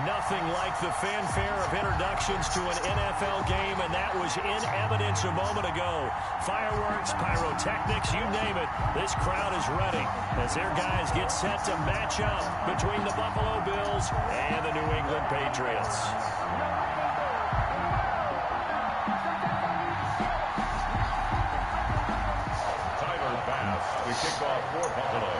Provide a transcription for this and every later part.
Nothing like the fanfare of introductions to an NFL game, and that was in evidence a moment ago. Fireworks, pyrotechnics, you name it. This crowd is ready as their guys get set to match up between the Buffalo Bills and the New England Patriots. Tyler Bass, the kickoff for Buffalo.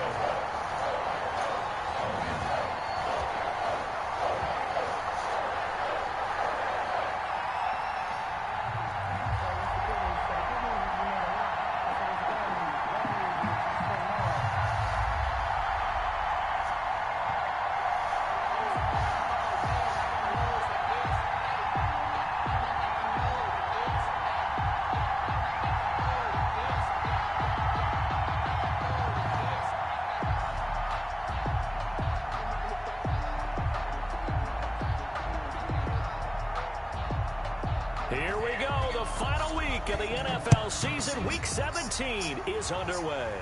Here we go. The final week of the NFL season. Week 17 is underway.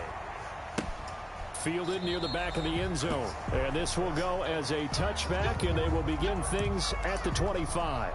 Fielded near the back of the end zone. And this will go as a touchback, and they will begin things at the 25.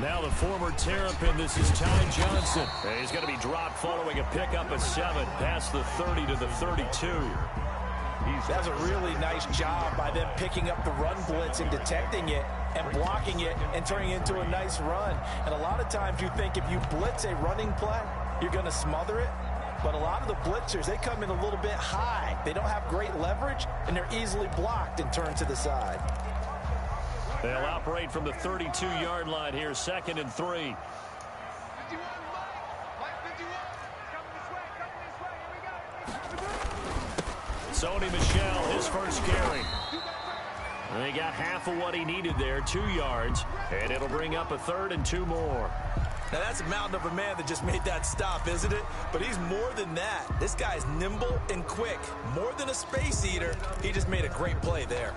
Now the former Terrapin, this is Ty Johnson. He's going to be dropped following a pickup of 7 past the 30 to the 32. That's a really nice job by them picking up the run blitz and detecting it and blocking it and turning it into a nice run. And a lot of times you think if you blitz a running play, you're going to smother it. But a lot of the blitzers, they come in a little bit high. They don't have great leverage, and they're easily blocked and turned to the side. They'll operate from the 32-yard line here, 2nd and 3. Sony Michel, his first carry. And he got half of what he needed there, 2 yards, and it'll bring up a 3rd and 2 more. Now, that's a mountain of a man that just made that stop, isn't it? But he's more than that. This guy's nimble and quick. More than a space eater, he just made a great play there.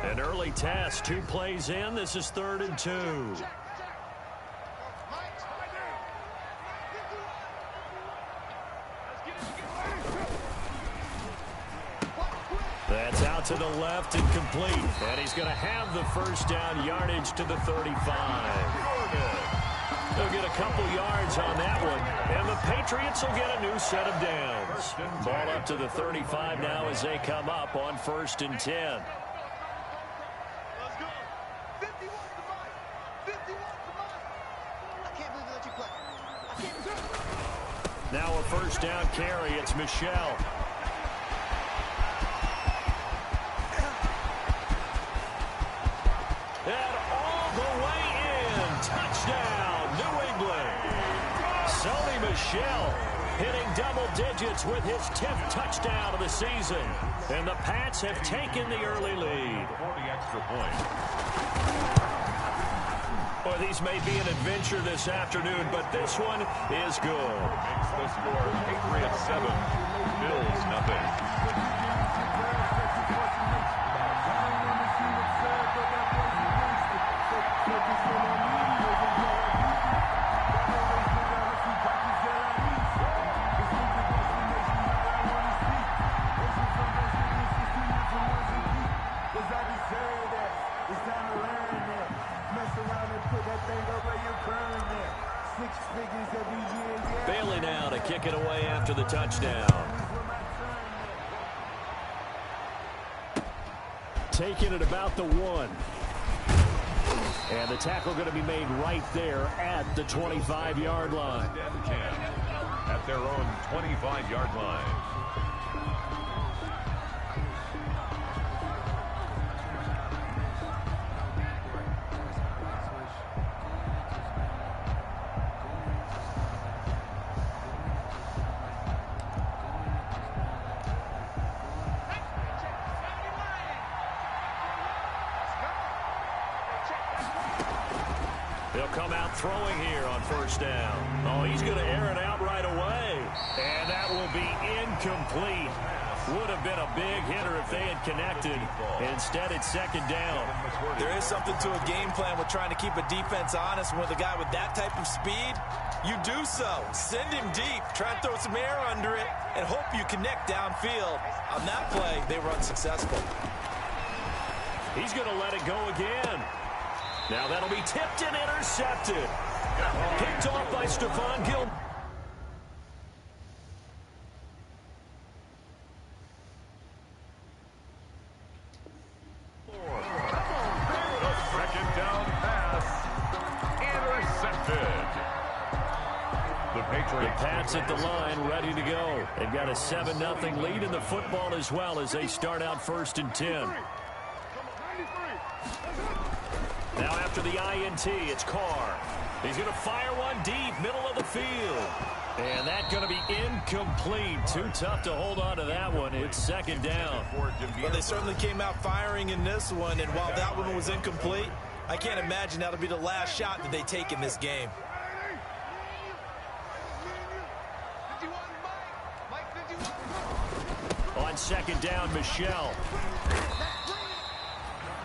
An early test, 2 plays in. This is 3rd and 2. That's out to the left and complete. And he's going to have the first down, yardage to the 35. They'll get a couple yards on that one. And the Patriots will get a new set of downs. Ball up to the 35 now as they come up on 1st and 10. Now a first down carry. It's Michel. And all the way in. Touchdown, New England. Sony Michel hitting double digits with his 10th touchdown of the season. And the Pats have taken the early lead. For the extra point. Well, these may be an adventure this afternoon, but this one is good. Makes the score Patriots 7, Bills nothing. Bailey now to kick it away after the touchdown. Taking it about the 1. And the tackle going to be made right there at the 25-yard line. At their own 25-yard line. They'll come out throwing here on first down. Oh, he's going to air it out right away. And that will be incomplete. Would have been a big hitter if they had connected. Instead, it's second down. There is something to a game plan with trying to keep a defense honest. With a guy with that type of speed, you do so. Send him deep. Try and throw some air under it and hope you connect downfield. On that play, they were unsuccessful. He's going to let it go again. Now that'll be tipped and intercepted. Picked off by Stephon Gilmore. The Pats at the line, ready to go. They've got a 7-0 lead in the football as well as they start out 1st and 10. Now after the INT, it's Carr. He's going to fire one deep, middle of the field. And that's going to be incomplete. Too tough to hold on to that one. It's second down. Well, they certainly came out firing in this one, and while that one was incomplete, I can't imagine that'll be the last shot that they take in this game. On second down, Michel.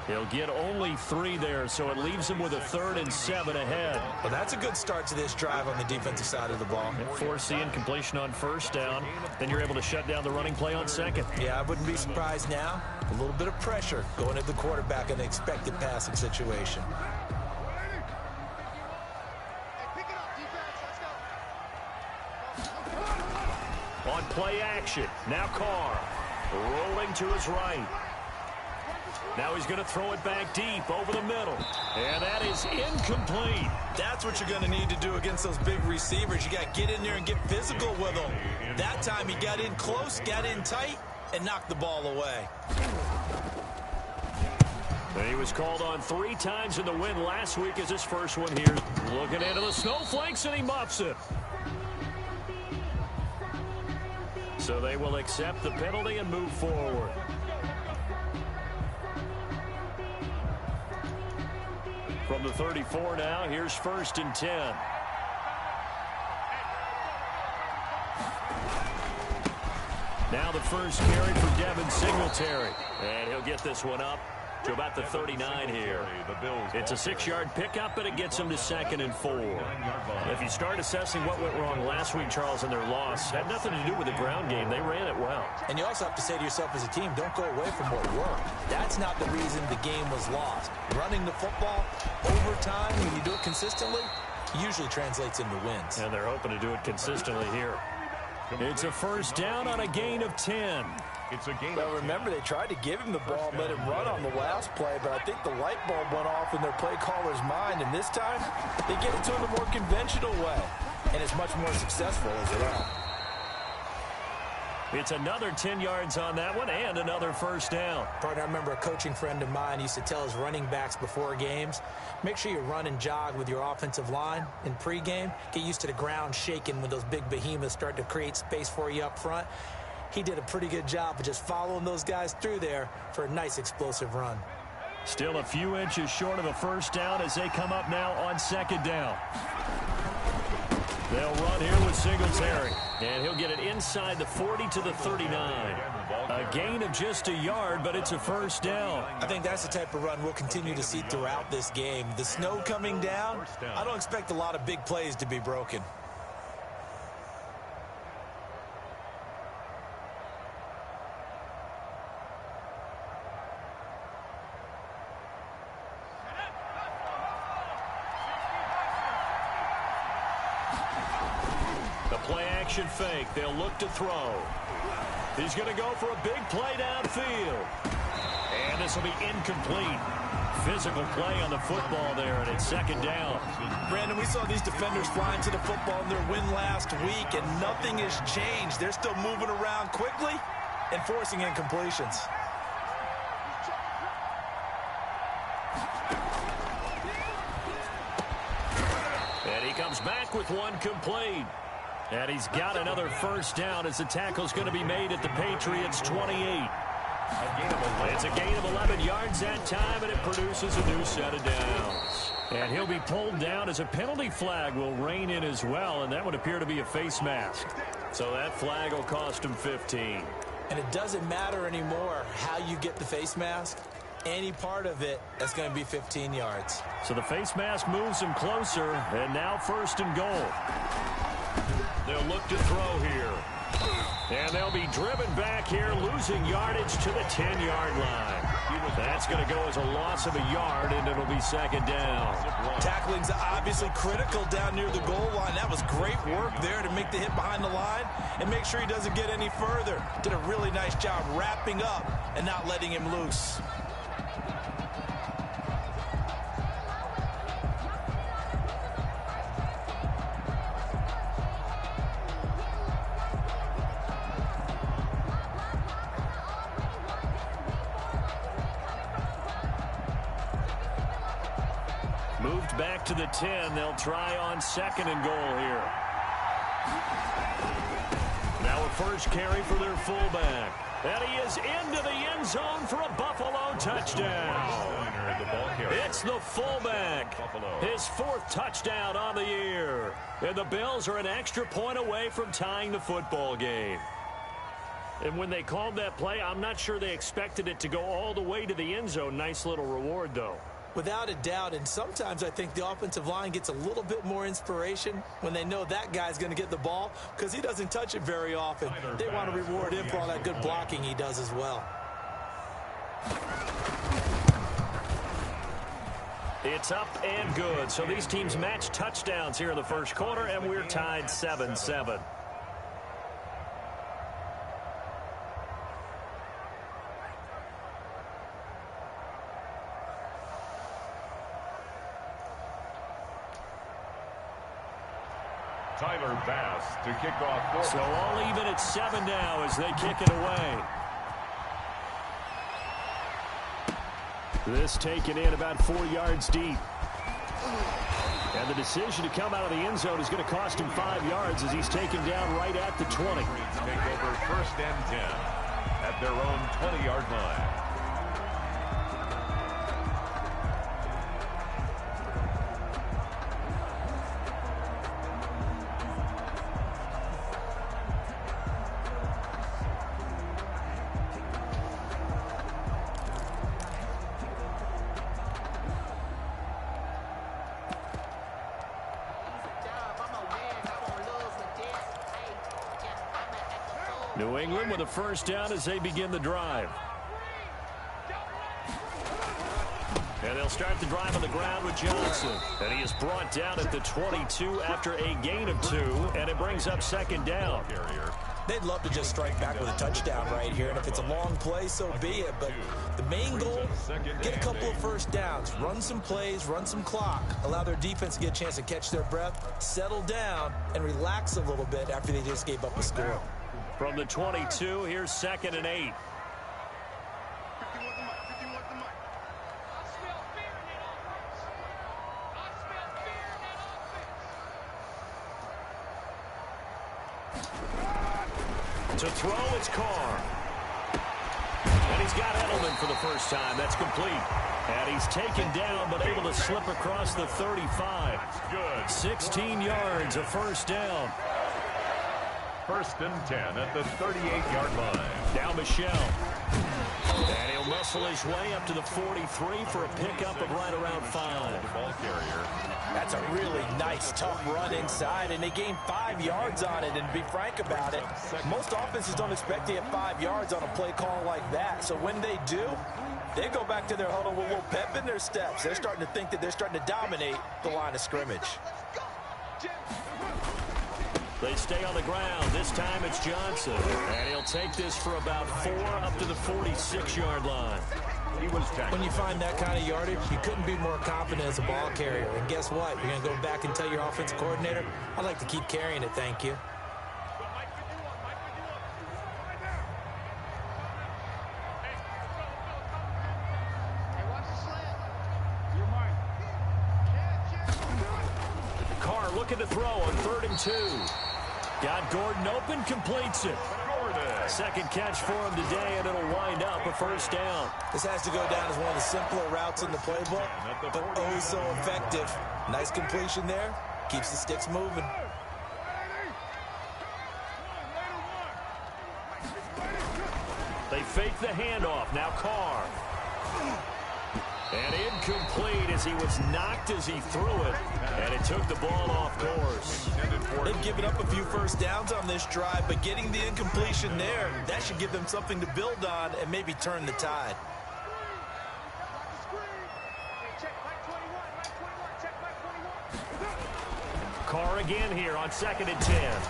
He'll get only 3 there, so it leaves him with a 3rd and 7 ahead. Well, that's a good start to this drive on the defensive side of the ball. And force the incompletion on first down. Then you're able to shut down the running play on second. Yeah, I wouldn't be surprised now. A little bit of pressure going at the quarterback in an expected passing situation. On play action, now Carr. Rolling to his right. Now he's going to throw it back deep over the middle. And that is incomplete. That's what you're going to need to do against those big receivers. You got to get in there and get physical with them. That time he got in close, got in tight, and knocked the ball away. And he was called on 3 times in the win last week as his first one here. Looking into the snowflakes, and he muffs it. So they will accept the penalty and move forward. From the 34 now, here's 1st and 10. Now the first carry for Devin Singletary. And he'll get this one up to about the 39 here. It's a 6-yard pickup, but it gets him to 2nd and 4. If you start assessing what went wrong last week, Charles, in their loss, had nothing to do with the ground game. They ran it well. And you also have to say to yourself as a team, don't go away from what worked. That's not the reason the game was lost. Running the football over time, when you do it consistently, usually translates into wins. And they're hoping to do it consistently here. It's a first down on a gain of 10. Well, remember, they tried to give him the ball and let him run on the last play, but I think the light bulb went off in their play caller's mind, and this time they get it to him the more conventional way, and it's much more successful as well. It's another 10 yards on that one and another first down. Partner, I remember a coaching friend of mine used to tell his running backs before games, make sure you run and jog with your offensive line in pregame. Get used to the ground shaking when those big behemoths start to create space for you up front. He did a pretty good job of just following those guys through there for a nice explosive run. Still a few inches short of a first down as they come up now on second down. They'll run here with Singletary, and he'll get it inside the 40 to the 39. A gain of just a yard, but it's a first down. I think that's the type of run we'll continue to see throughout this game. The snow coming down, I don't expect a lot of big plays to be broken. Play-action fake. They'll look to throw. He's going to go for a big play downfield. And this will be incomplete. Physical play on the football there, and it's second down. Brandon, we saw these defenders flying to the football in their win last week, and nothing has changed. They're still moving around quickly and forcing incompletions. And he comes back with one complete. And he's got another first down as the tackle's going to be made at the Patriots' 28. It's a gain of 11 yards that time, and it produces a new set of downs. And he'll be pulled down as a penalty flag will rein in as well, and that would appear to be a face mask. So that flag will cost him 15. And it doesn't matter anymore how you get the face mask. Any part of it, that's going to be 15 yards. So the face mask moves him closer, and now 1st and goal. They'll look to throw here. And they'll be driven back here, losing yardage to the 10-yard line. That's going to go as a loss of a yard, and it'll be 2nd down. Tackling's obviously critical down near the goal line. That was great work there to make the hit behind the line and make sure he doesn't get any further. Did a really nice job wrapping up and not letting him loose. Moved back to the 10. They'll try on 2nd and goal here. Now a first carry for their fullback. And he is into the end zone for a Buffalo touchdown. It's the fullback. His 4th touchdown on the year. And the Bills are an extra point away from tying the football game. And when they called that play, I'm not sure they expected it to go all the way to the end zone. Nice little reward, though. Without a doubt, and sometimes I think the offensive line gets a little bit more inspiration when they know that guy's going to get the ball because he doesn't touch it very often. They want to reward him for all that good blocking he does as well. It's up and good. So these teams match touchdowns here in the first quarter, and we're tied 7-7. Tyler Bass to kick off. So all even at 7 now as they kick it away. This taken in about 4 yards deep. And the decision to come out of the end zone is going to cost him 5 yards as he's taken down right at the 20. Take over 1st and 10 at their own 20-yard line. New England with a first down as they begin the drive. And they'll start the drive on the ground with Johnson. And he is brought down at the 22 after a gain of 2. And it brings up 2nd down. They'd love to just strike back with a touchdown right here. And if it's a long play, so be it. But the main goal, get a couple of first downs. Run some plays, run some clock. Allow their defense to get a chance to catch their breath, settle down, and relax a little bit after they just gave up a score. From the 22, here's 2nd and 8. To throw, it's Carr. And he's got Edelman for the first time. That's complete. And he's taken down, but able to slip across the 35. Good. 16 yards, a first down. 1st and 10 at the 38-yard line. Now Michelle. And he'll muscle his way up to the 43 for a pickup of right around 5. Ball carrier. That's a really nice, tough run inside, and they gained 5 yards on it. And to be frank about it, most offenses don't expect to get 5 yards on a play call like that. So when they do, they go back to their huddle with a little pep in their steps. They're starting to think that they're starting to dominate the line of scrimmage. They stay on the ground. This time it's Johnson. And he'll take this for about 4 up to the 46-yard line. When you find that kind of yardage, you couldn't be more confident as a ball carrier. And guess what? You're going to go back and tell your offensive coordinator, I'd like to keep carrying it, thank you. Carr looking to throw on 3rd and 2. Got Gordon open, completes it. Second catch for him today, and it'll wind up a first down. This has to go down as one of the simpler routes in the playbook, but oh so effective. Nice completion there. Keeps the sticks moving. They fake the handoff. Now Carr. And incomplete as he was knocked as he threw it. And it took the ball off course. They've given up a few first downs on this drive, but getting the incompletion there, that should give them something to build on and maybe turn the tide. Carr again here on 2nd and 10.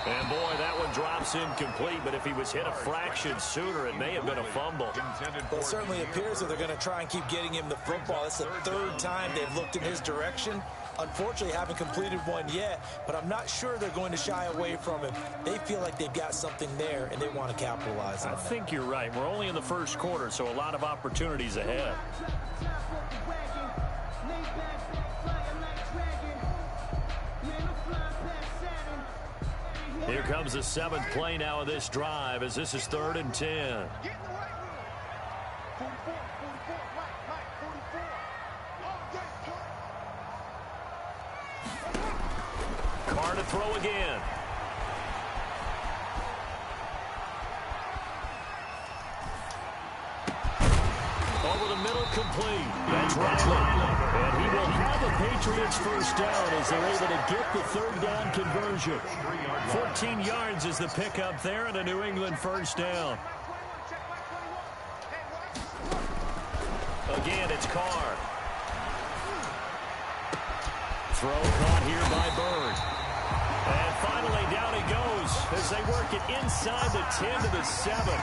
And, boy, that one drops incomplete, but if he was hit a fraction sooner, it may have been a fumble. Well, it certainly appears that they're going to try and keep getting him the football. That's the third time they've looked in his direction. Unfortunately, haven't completed one yet, but I'm not sure they're going to shy away from him. They feel like they've got something there, and they want to capitalize on it. I think you're right. We're only in the first quarter, so a lot of opportunities ahead. Here comes the 7th play now of this drive as this is 3rd and 10. Carr to throw again. Over the middle, complete. That's Riley. And he will have a Patriots first down as they're able to get the 3rd down conversion. 14 yards is the pickup there and a New England first down. Again, it's Carr. Throw caught here by Bird. And finally down he goes as they work it inside the 10 to the 7.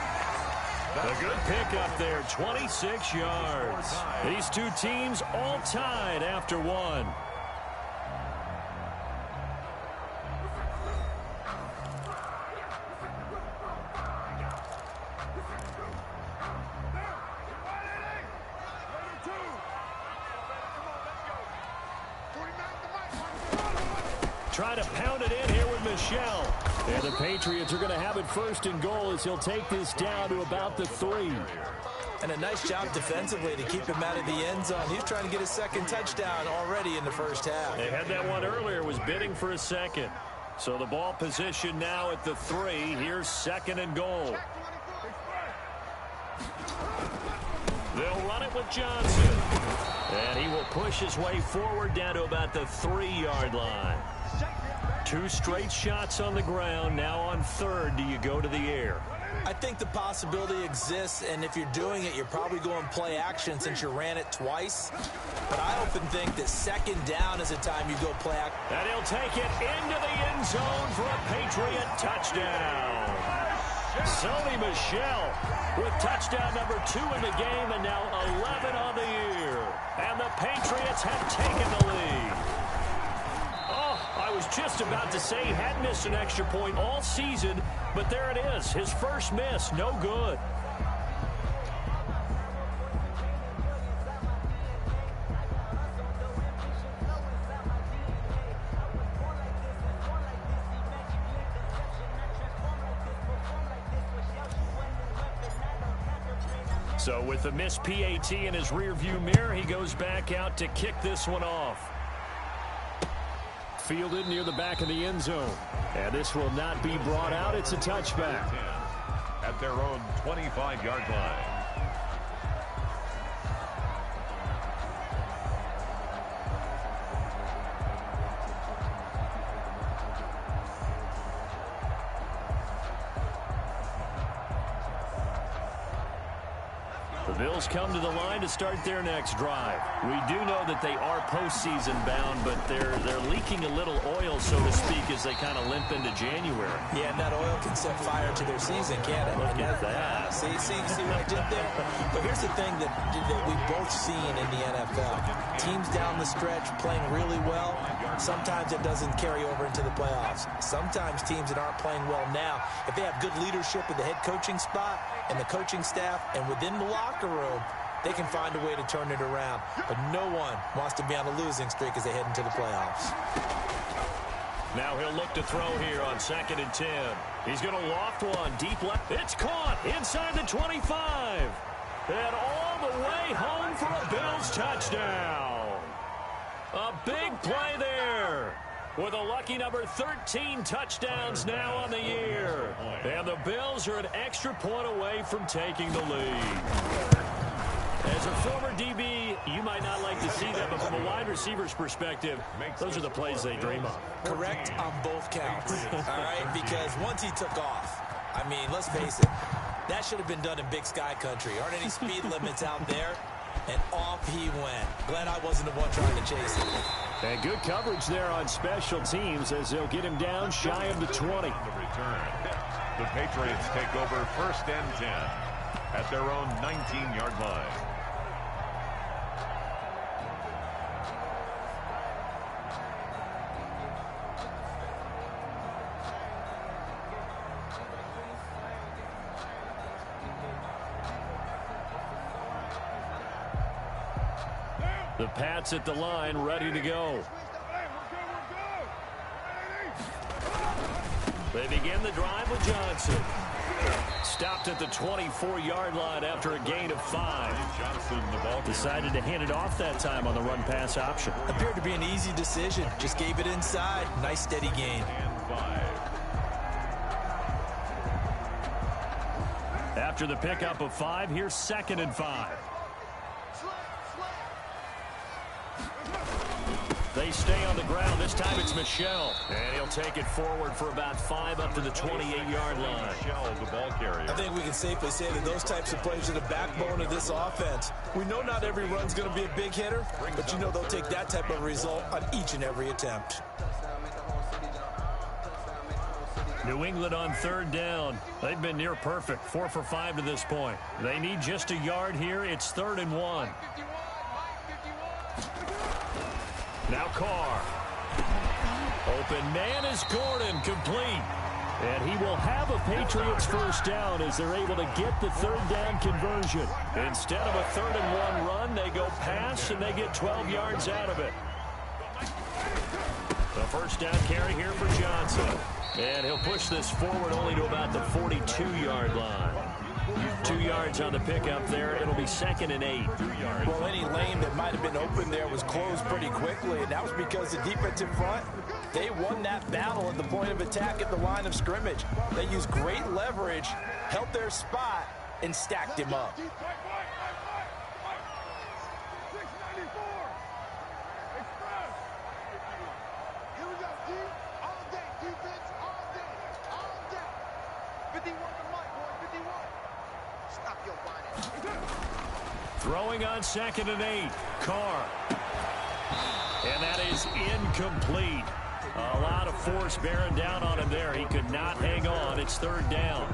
A good pickup there, 26 yards. These two teams all tied after one. Try to pound it in here with Michel. And the Patriots are going to have it 1st and goal as he'll take this down to about the 3. And a nice job defensively to keep him out of the end zone. He's trying to get his 2nd touchdown already in the first half. They had that one earlier, was bidding for a 2nd. So the ball position now at the 3. Here's 2nd and goal. They'll run it with Johnson. And he will push his way forward down to about the 3-yard line. 2 straight shots on the ground. Now on 3rd, do you go to the air? I think the possibility exists, and if you're doing it, you're probably going play action since you ran it twice. But I often think that 2nd down is the time you go play action. And he'll take it into the end zone for a Patriot touchdown. Sony Michel with touchdown number 2 in the game and now 11 on the year. And the Patriots have taken the lead. I was just about to say he had missed an extra point all season, but there it is. His first miss, no good. So with the missed PAT in his rearview mirror, he goes back out to kick this one off. Fielded near the back of the end zone. And this will not be brought out. It's a touchback. At their own 25-yard line. The Bills come to the line to start their next drive. We do know that they are postseason bound, but they're leaking a little oil, so to speak, as they kind of limp into January. Yeah, and that oil can set fire to their season, can't it? Look at that. See what I did there? But here's the thing that we've both seen in the NFL. Teams down the stretch playing really well. Sometimes it doesn't carry over into the playoffs. Sometimes teams that aren't playing well now, if they have good leadership at the head coaching spot and the coaching staff and within the locker room, they can find a way to turn it around. But no one wants to be on a losing streak as they head into the playoffs. Now he'll look to throw here on 2nd and 10. He's going to loft one deep left. It's caught inside the 25. And all the way home for a Bills touchdown. A big play there. With a lucky number 13 touchdowns now on the year. And the Bills are an extra point away from taking the lead. As a former DB, you might not like to see that, but from a wide receiver's perspective, those are the plays they dream of. Correct on both counts, all right? Because once he took off, I mean, let's face it, that should have been done in Big Sky Country. Aren't any speed limits out there? And off he went. Glad I wasn't the one trying to chase it. And good coverage there on special teams as they'll get him down shy of the 20. The return. The Patriots take over 1st and 10 at their own 19-yard line. The Pats at the line, ready to go. They begin the drive with Johnson. Stopped at the 24-yard line after a gain of 5. Johnson, the ball decided to hand it off that time on the run-pass option. Appeared to be an easy decision. Just gave it inside. Nice steady gain. And 5. After the pickup of 5, here's 2nd and 5. They stay on the ground. This time it's Michel. And he'll take it forward for about 5 up to the 28-yard line. Michel, the ball carrier. I think we can safely say that those types of plays are the backbone of this offense. We know not every run's going to be a big hitter, but you know they'll take that type of result on each and every attempt. New England on 3rd down. They've been near perfect, 4 for 5 to this point. They need just a yard here. It's 3rd and 1. Now Carr. Open man is Gordon, complete. And he will have a Patriots first down as they're able to get the 3rd down conversion. Instead of a 3rd and 1 run, they go pass and they get 12 yards out of it. The first down carry here for Johnson. And he'll push this forward only to about the 42-yard line. 2 yards on the pickup there. It'll be 2nd and 8. 2 yards. Well, any lane that might have been open there was closed pretty quickly, and that was because the defensive front, they won that battle at the point of attack at the line of scrimmage. They used great leverage, held their spot, and stacked him up. Throwing on 2nd and 8. Carr. And that is incomplete. A lot of force bearing down on him there. He could not hang on. It's 3rd down.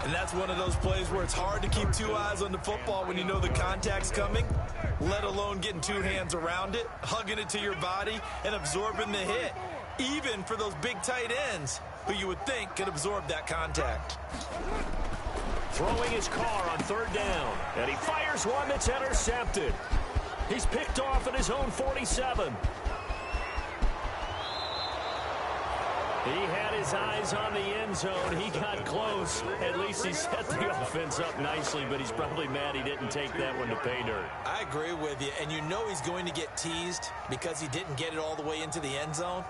And that's one of those plays where it's hard to keep 2 eyes on the football when you know the contact's coming, let alone getting 2 hands around it, hugging it to your body, and absorbing the hit, even for those big tight ends who you would think could absorb that contact. Throwing his Carr on 3rd down. And he fires one that's intercepted. He's picked off at his own 47. He had his eyes on the end zone. He got close. At least he set the offense up nicely, but he's probably mad he didn't take that one to pay dirt. I agree with you, and you know he's going to get teased because he didn't get it all the way into the end zone.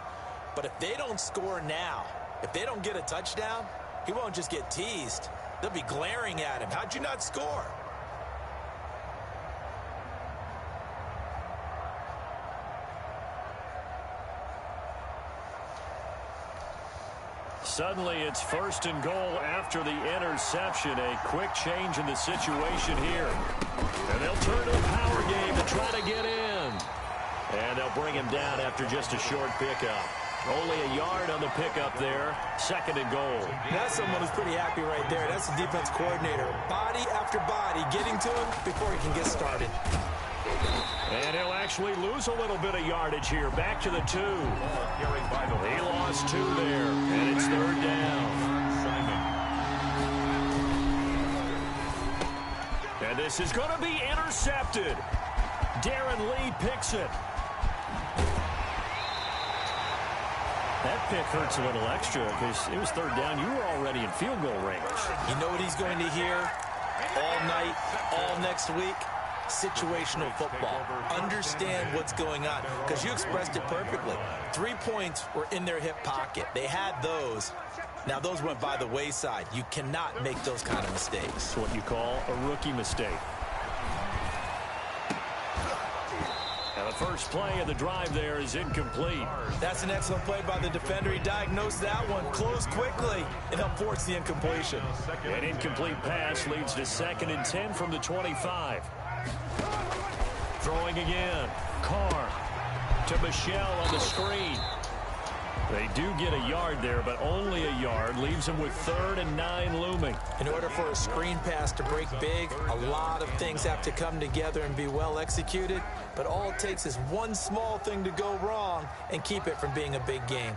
But if they don't score now, if they don't get a touchdown, he won't just get teased. They'll be glaring at him. How'd you not score? Suddenly, it's 1st and goal after the interception. A quick change in the situation here. And they'll turn to a power game to try to get in. And they'll bring him down after just a short pickup. Only a yard on the pickup there. 2nd and goal. That's someone who's pretty happy right there. That's the defense coordinator. Body after body getting to him before he can get started. And he'll actually lose a little bit of yardage here. Back to the 2. He lost 2 there. And it's 3rd down. And this is going to be intercepted. Darren Lee picks it. That pick hurts a little extra because it was third down. You were already in field goal range. You know what he's going to hear all night, all next week? Situational football. Understand what's going on, because you expressed it perfectly. 3 points were in their hip pocket. They had those. Now, those went by the wayside. You cannot make those kind of mistakes. It's what you call a rookie mistake. And the first play of the drive there is incomplete. That's an excellent play by the defender. He diagnosed that one, closed quickly, and helped force the incompletion. An incomplete pass leads to 2nd and 10 from the 25. Throwing again. Carr to Michelle on the screen. They do get a yard there, but only a yard. Leaves them with 3rd and 9 looming. In order for a screen pass to break big, a lot of things have to come together and be well executed. But all it takes is one small thing to go wrong and keep it from being a big game.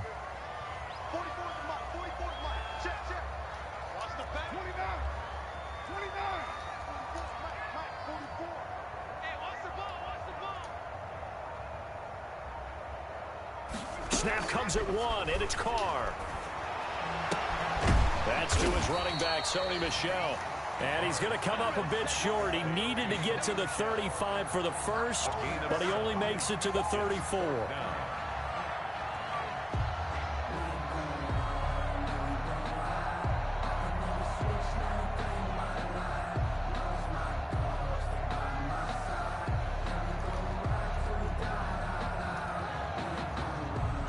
Snap comes at 1, and it's Carr. That's to his running back, Sony Michel. And he's going to come up a bit short. He needed to get to the 35 for the first, but he only makes it to the 34.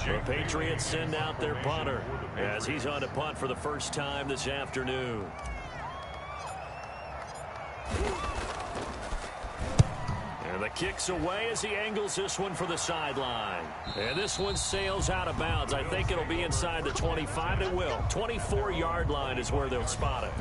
The Patriots send out their punter as he's on to punt for the first time this afternoon. And the kick's away as he angles this one for the sideline. And this one sails out of bounds. I think it'll be inside the 25. It will. 24-yard line is where they'll spot it.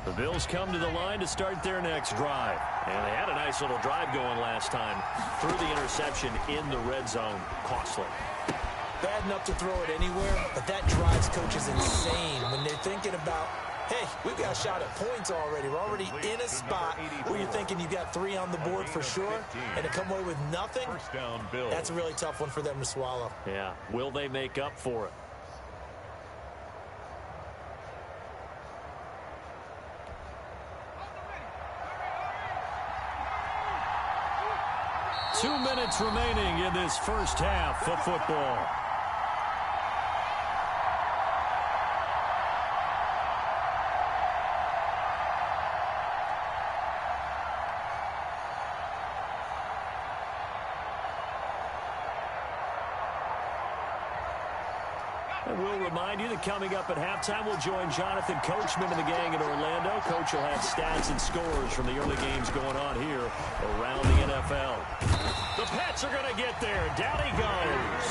The Bills come to the line to start their next drive. And they had a nice little drive going last time. Threw the interception in the red zone. Costly. Bad enough to throw it anywhere, but that drives coaches insane when they're thinking about, hey, we've got a shot at points already. We're already in a spot where you're thinking you've got 3 on the board for sure, and to come away with nothing, that's a really tough one for them to swallow. Yeah. Will they make up for it? Two minutes remaining in this first half of football. And we'll remind you that coming up at halftime, we'll join Jonathan Coachman and the gang in Orlando. Coach will have stats and scores from the early games going on here around the NFL. The Pats are going to get there. Down he goes.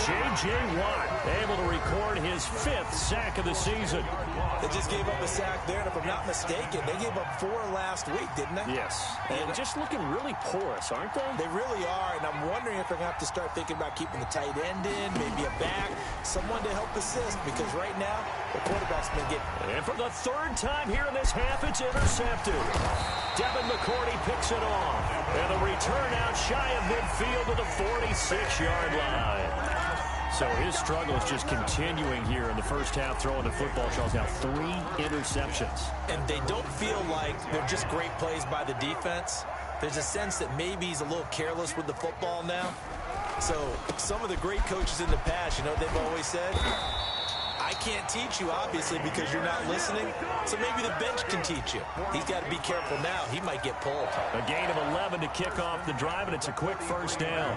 J.J. Watt able to record his 5th sack of the season. They just gave up a sack there, and if I'm not mistaken, they gave up 4 last week, didn't they? Yes. And just looking really porous, aren't they? They really are, and I'm wondering if they're going to have to start thinking about keeping the tight end in, maybe a back, someone to help assist, because right now, the quarterback's been getting... And for the 3rd time here in this half, it's intercepted. Devin McCourty picks it off. And the return out shy of midfield to the 46-yard line. So his struggle is just continuing here in the first half, throwing the football. Charles now 3 interceptions. And they don't feel like they're just great plays by the defense. There's a sense that maybe he's a little careless with the football now. So some of the great coaches in the past, you know what they've always said? I can't teach you, obviously, because you're not listening. So maybe the bench can teach you. He's got to be careful now. He might get pulled. A gain of 11 to kick off the drive, and it's a quick first down.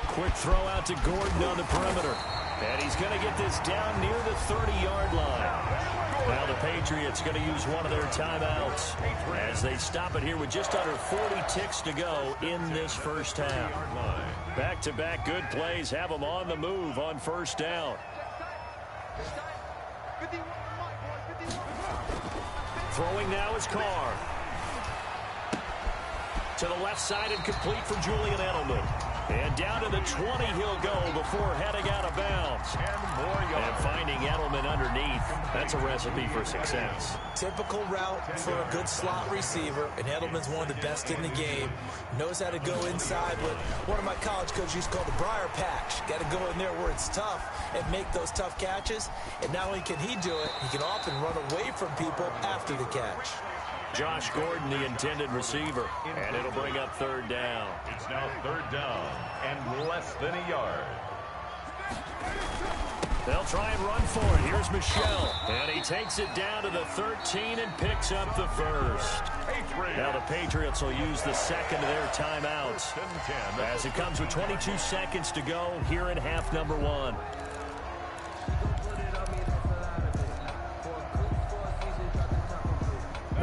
Quick throw out to Gordon on the perimeter. And he's going to get this down near the 30-yard line. Now the Patriots going to use one of their timeouts as they stop it here with just under 40 ticks to go in this first half. Back-to-back good plays have them on the move on first down. Throwing now is Carr. To the left side and complete for Julian Edelman. And down to the 20 he'll go before heading out of bounds. And finding Edelman underneath, that's a recipe for success. Typical route for a good slot receiver, and Edelman's one of the best in the game. Knows how to go inside what one of my college coaches used to call the briar patch. Got to go in there where it's tough and make those tough catches. And not only can he do it, he can often run away from people after the catch. Josh Gordon, the intended receiver, and it'll bring up third down. It's now third down and less than a yard. They'll try and run for it. Here's Michel, and he takes it down to the 13 and picks up the first. Now the Patriots will use the second of their timeouts as it comes with 22 seconds to go here in half number one.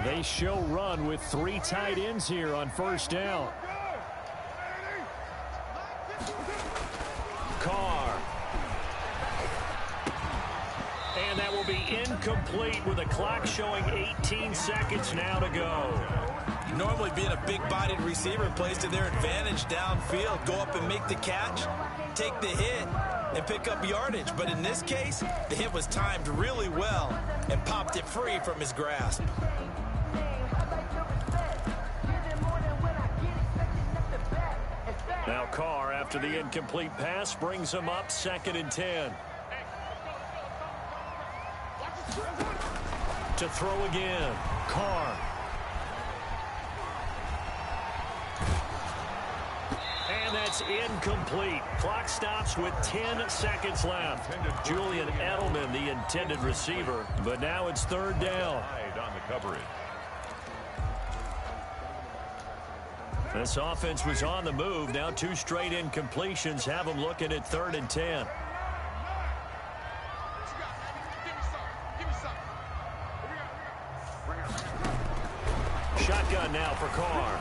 They show run with 3 tight ends here on first down. Carr. And that will be incomplete with the clock showing 18 seconds now to go. Normally being a big-bodied receiver plays to their advantage downfield. Go up and make the catch, take the hit, and pick up yardage. But in this case, the hit was timed really well and popped it free from his grasp. Now Carr, after the incomplete pass, brings him up 2nd and 10. To throw again, Carr. And that's incomplete. Clock stops with 10 seconds left. Julian Edelman, the intended receiver, but now it's third down. On the coverage. This offense was on the move. Now 2 straight incompletions have them looking at 3rd and 10. Shotgun now for Carr.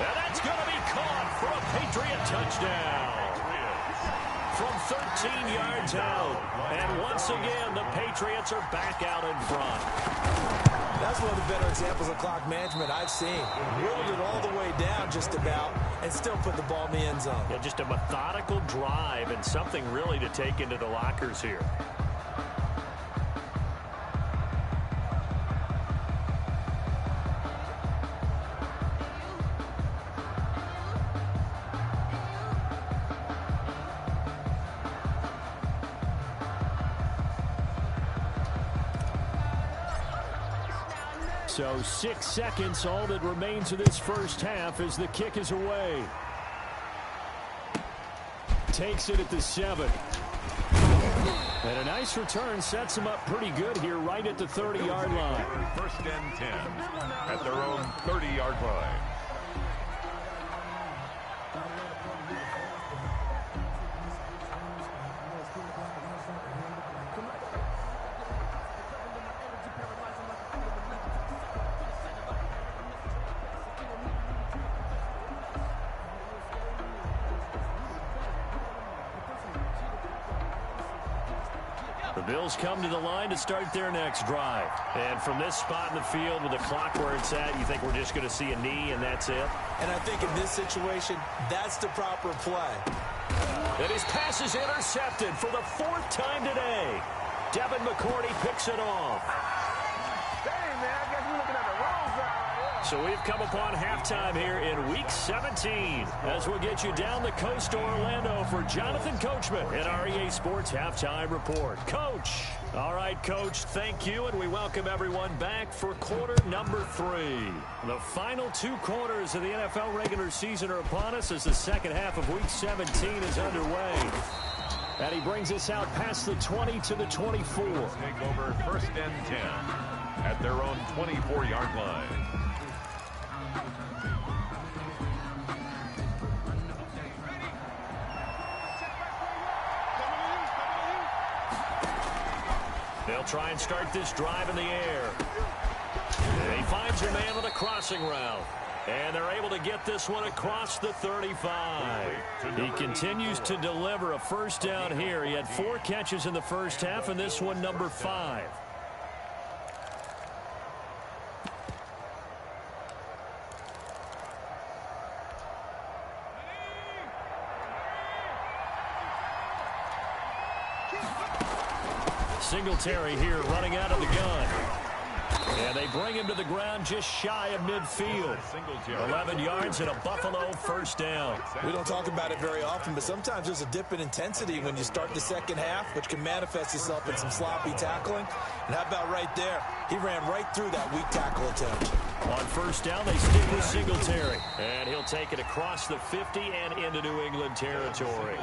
And that's going to be caught for a Patriot touchdown. From 13 yards out. And once again, the Patriots are back out in front. That's one of the better examples of clock management I've seen. Whittled it all the way down just about and still put the ball in the end zone. Yeah, just a methodical drive and something really to take into the lockers here. So 6 seconds, all that remains of this first half as the kick is away. Takes it at the 7. And a nice return sets him up pretty good here right at the 30-yard line. 1st and 10 at their own 30-yard line. The Bills come to the line to start their next drive. And from this spot in the field with the clock where it's at, you think we're just going to see a knee and that's it? And I think in this situation, that's the proper play. And his pass is intercepted for the 4th time today. Devin McCourty picks it off. Dang, man, I guess we're looking at the wrong side right here. So we've come upon halftime here in Week 17 as we'll get you down the coast to Orlando for Jonathan Coachman in our EA Sports Halftime Report. Coach. All right, Coach, thank you, and we welcome everyone back for quarter number 3. The final 2 quarters of the NFL regular season are upon us as the second half of Week 17 is underway. And he brings us out past the 20 to the 24. Take over 1st and 10 at their own 24-yard line. They'll try and start this drive in the air. And he finds a man with a crossing route. And they're able to get this one across the 35. He continues to deliver a first down here. He had 4 catches in the first half, and this one number 5. Singletary here running out of the gun. And they bring him to the ground just shy of midfield. 11 yards and a Buffalo first down. We don't talk about it very often, but sometimes there's a dip in intensity when you start the second half, which can manifest itself in some sloppy tackling. And how about right there? He ran right through that weak tackle attempt. On first down, they stick with Singletary. And he'll take it across the 50 and into New England territory.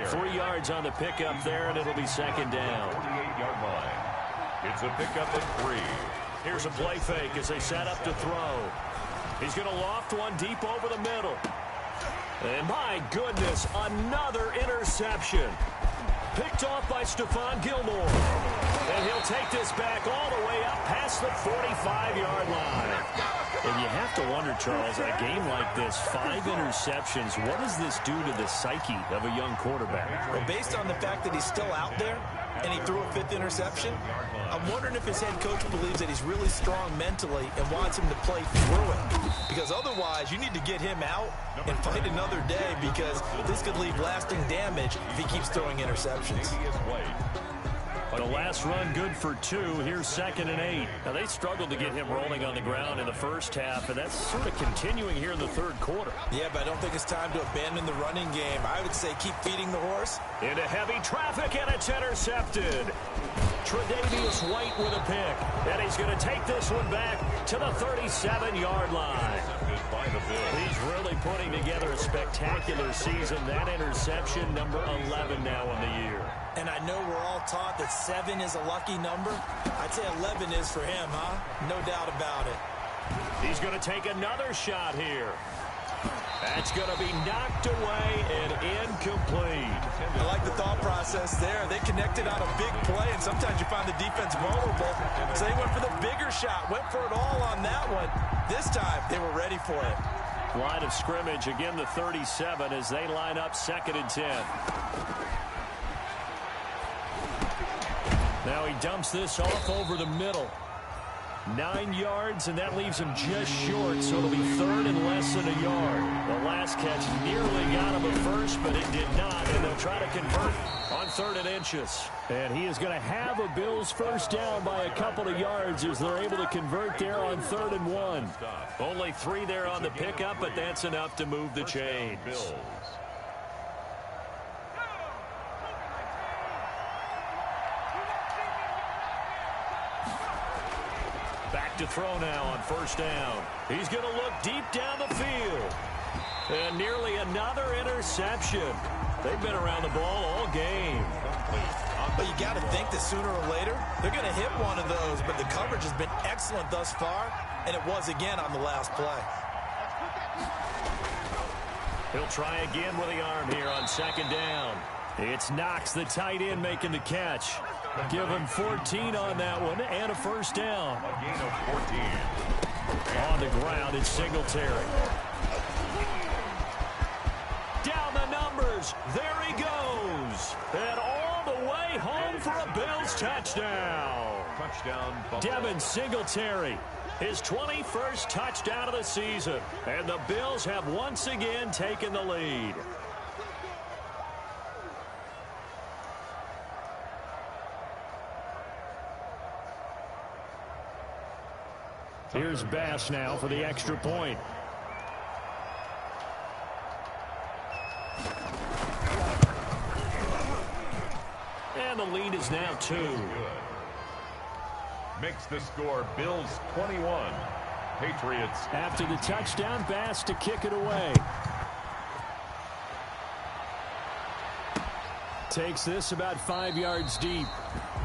3 yards on the pickup there, and it'll be second down. 48-yard line. It's a pickup of 3. Here's a play fake as they set up to throw. He's going to loft one deep over the middle. And my goodness, another interception. Picked off by Stephon Gilmore. And he'll take this back all the way up past the 45-yard line. And you have to wonder, Charles, in a game like this, 5 interceptions, what does this do to the psyche of a young quarterback? Well, based on the fact that he's still out there and he threw a 5th interception, I'm wondering if his head coach believes that he's really strong mentally and wants him to play through it. Because otherwise, you need to get him out and fight another day, because this could leave lasting damage if he keeps throwing interceptions. The last run good for 2. Here's 2nd and 8. Now, they struggled to get him rolling on the ground in the first half, and that's sort of continuing here in the third quarter. Yeah, but I don't think it's time to abandon the running game. I would say keep feeding the horse. Into heavy traffic, and it's intercepted. Tre'Davious White with a pick, and he's going to take this one back to the 37-yard line. He's really putting together a spectacular season. That interception, number 11 now on the year. And I know we're all taught that 7 is a lucky number. I'd say 11 is for him, huh? No doubt about it. He's going to take another shot here. That's going to be knocked away and incomplete. I like the thought process there. They connected on a big play, and sometimes you find the defense vulnerable. So they went for the bigger shot, went for it all on that one. This time, they were ready for it. Line of scrimmage, again the 37 as they line up 2nd and 10. Now he dumps this off over the middle. 9 yards, and that leaves him just short, so it'll be 3rd and less than a yard. The last catch nearly got him a first, but it did not, and they'll try to convert on 3rd and inches. And he is going to have a Bills first down by a couple of yards as they're able to convert there on 3rd and 1. Only 3 there on the pickup, but that's enough to move the chains. Back to throw now on first down. He's going to look deep down the field. And nearly another interception. They've been around the ball all game. But you got to think that sooner or later, they're going to hit one of those. But the coverage has been excellent thus far, and it was again on the last play. He'll try again with the arm here on 2nd down. It's Knox, the tight end, making the catch. Give him 14 on that one and a first down. A gain of 14. On the ground, it's Singletary. Down the numbers. There he goes. And all the way home for a Bills touchdown. Touchdown. Devin Singletary, his 21st touchdown of the season. And the Bills have once again taken the lead. Here's Bass now for the extra point. And the lead is now 2. Makes the score Bills 21. Patriots. After the touchdown, Bass to kick it away. Takes this about 5 yards deep.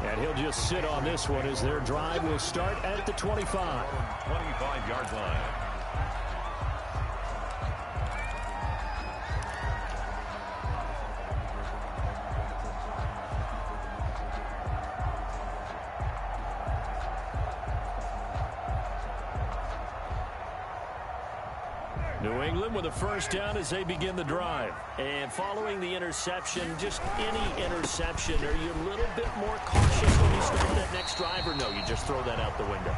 And he'll just sit on this one as their drive will start at the 25. 25-yard line. New England with a first down as they begin the drive. And following the interception, just any interception, are you a little bit more cautious when you start that next drive, or no, you just throw that out the window?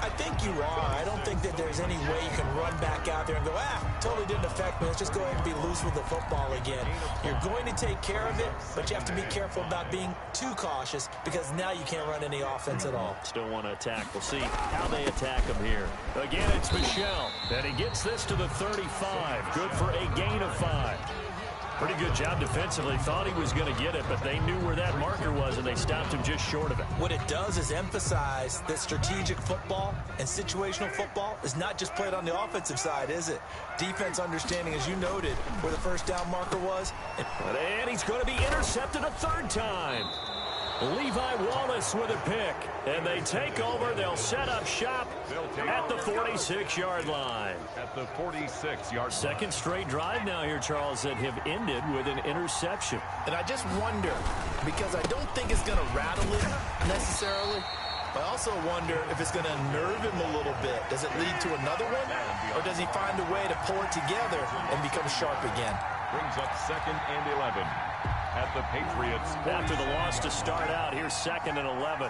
I think you are. I don't think that there's any way you can run back out there and go, totally didn't affect me. Let's just go ahead and be loose with the football again. You're going to take care of it, but you have to be careful about being too cautious because now you can't run any offense at all. Still want to attack. We'll see how they attack him here. Again, it's Michel, and he gets this to the 35. Good for a gain of 5. Pretty good job defensively. Thought he was going to get it, but they knew where that marker was, and they stopped him just short of it. What it does is emphasize that strategic football and situational football is not just played on the offensive side, is it? Defense understanding, as you noted, where the first down marker was. And he's going to be intercepted a third time. Levi Wallace with a pick. And they take over. They'll set up shop at the 46-yard line. At the 46-yard line. Second straight drive now here, Charles, that have ended with an interception. And I just wonder, because I don't think it's going to rattle him necessarily, I also wonder if it's going to unnerve him a little bit. Does it lead to another one? Or does he find a way to pull it together and become sharp again? Brings up 2nd and 11 at the Patriots. After the loss to start out, here's 2nd and 11.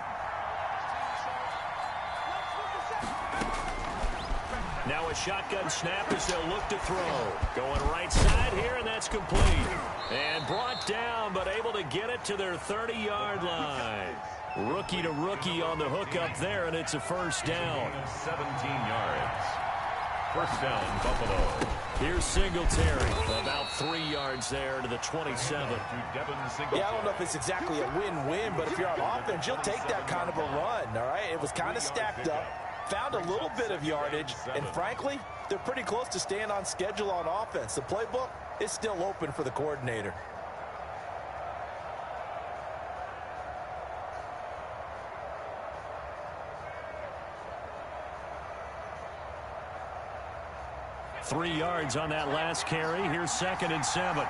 Now a shotgun snap as they'll look to throw. Going right side here, and that's complete. And brought down, but able to get it to their 30-yard line. Rookie to rookie on the hook up there, and it's a first down. 17 yards. First down, Buffalo. Here's Singletary, about 3 yards there to the 27. Yeah, I don't know if it's exactly a win-win, but if you're on offense, you'll take that kind of a run, all right? It was kind of stacked up, found a little bit of yardage, and frankly, they're pretty close to staying on schedule on offense. The playbook is still open for the coordinator. Three yards on that last carry. Here's 2nd and 7.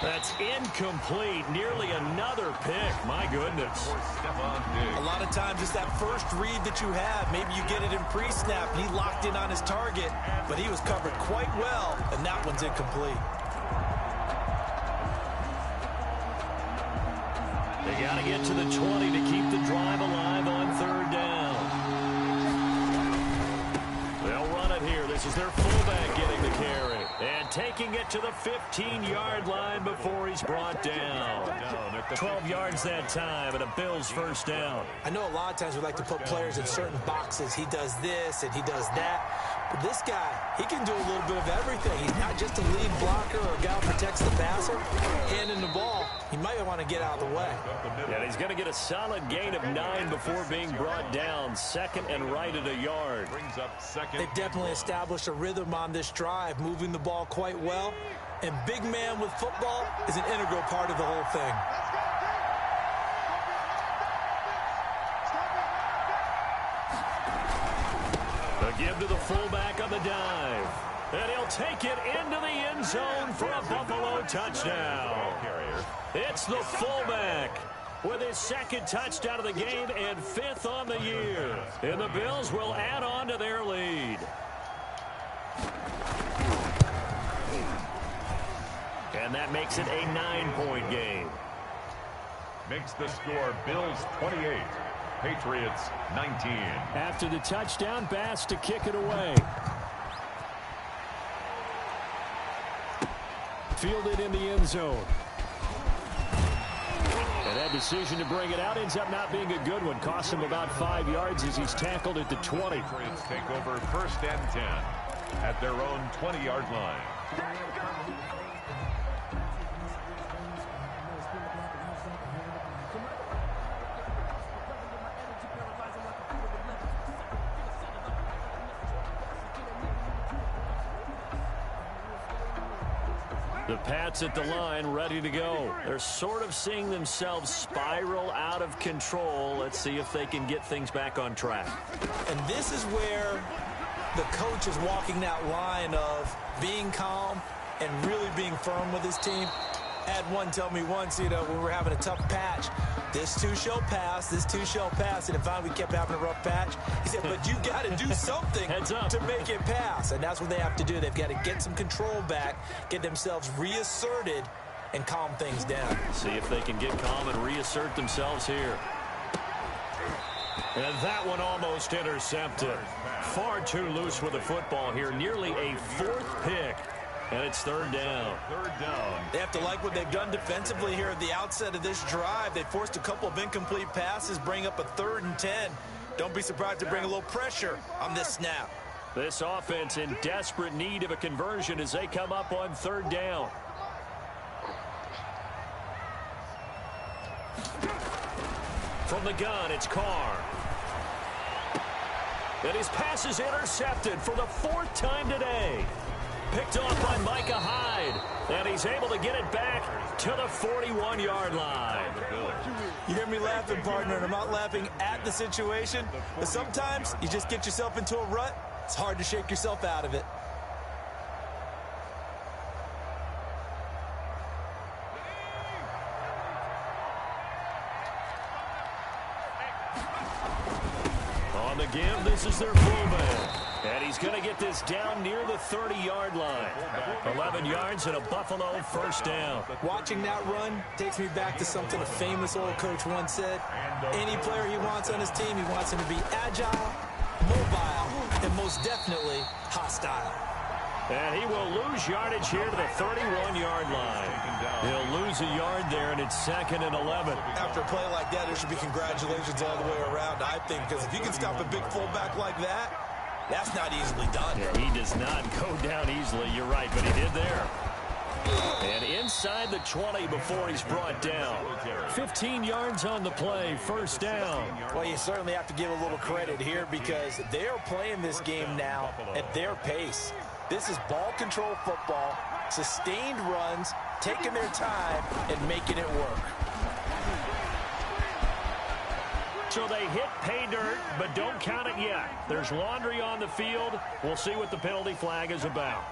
That's incomplete. Nearly another pick. My goodness. A lot of times it's that first read that you have. Maybe you get it in pre-snap and he locked in on his target, but he was covered quite well, and that one's incomplete. They got to get to the 20 to keep the drive alive on 3rd down. They'll run it here. This is their fullback getting the carry. And taking it to the 15-yard line before he's brought down. 12 yards that time, and a Bills first down. I know a lot of times we like to put players in certain boxes. He does this and he does that. But this guy, he can do a little bit of everything. He's not just a lead blocker or a guy who protects the passer. Handing the ball, he might want to get out of the way. Yeah, he's going to get a solid gain of 9 before being brought down. 2nd and right at a yard. Brings up 2nd. They've definitely established a rhythm on this drive, moving the ball quite well. And big man with football is an integral part of the whole thing. A give to the fullback on the dive. And he'll take it into the end zone for a Buffalo touchdown. It's the fullback with his 2nd touchdown of the game and 5th on the year. And the Bills will add on to their lead. And that makes it a 9-point game. Makes the score Bills 28, Patriots 19. After the touchdown, Bass to kick it away. Fielded in the end zone. And that decision to bring it out ends up not being a good one. Cost him about 5 yards as he's tackled at the 20. Patriots take over 1st and 10 at their own 20-yard line. The Pats at the line, ready to go. They're sort of seeing themselves spiral out of control. Let's see if they can get things back on track. And this is where the coach is walking that line of being calm and really being firm with his team. I had one tell me once, when we were having a tough patch, this too shall pass, this too shall pass. And finally we kept having a rough patch. He said, but you got to do something to make it pass. And that's what they have to do. They've got to get some control back, get themselves reasserted, and calm things down. See if they can get calm and reassert themselves here. And that one almost intercepted. Far too loose with the football here. Nearly a 4th pick. And it's 3rd down. 3rd down. They have to like what they've done defensively here at the outset of this drive. They forced a couple of incomplete passes, bring up a 3rd and 10. Don't be surprised to bring a little pressure on this snap. This offense in desperate need of a conversion as they come up on 3rd down. From the gun, it's Carr. And his pass is intercepted for the 4th time today. Picked off by Micah Hyde. And he's able to get it back to the 41-yard line. You hear me laughing, partner, and I'm not laughing at the situation. But sometimes you just get yourself into a rut. It's hard to shake yourself out of it. On the give, this is their fullback. And he's going to get this down near the 30-yard line. 11 yards and a Buffalo 1st down. Watching that run takes me back to something a famous old coach once said. Any player he wants on his team, he wants him to be agile, mobile, and most definitely hostile. And he will lose yardage here to the 31-yard line. He'll lose a yard there, and it's 2nd and 11. After a play like that, there should be congratulations all the way around, I think, because if you can stop a big fullback like that, that's not easily done. Yeah, he does not go down easily. You're right, but he did there. And inside the 20 before he's brought down. 15 yards on the play, 1st down. Well, you certainly have to give a little credit here because they are playing this game now at their pace. This is ball control football, sustained runs, taking their time, and making it work. So they hit pay dirt, but don't count it yet. There's laundry on the field. We'll see what the penalty flag is about.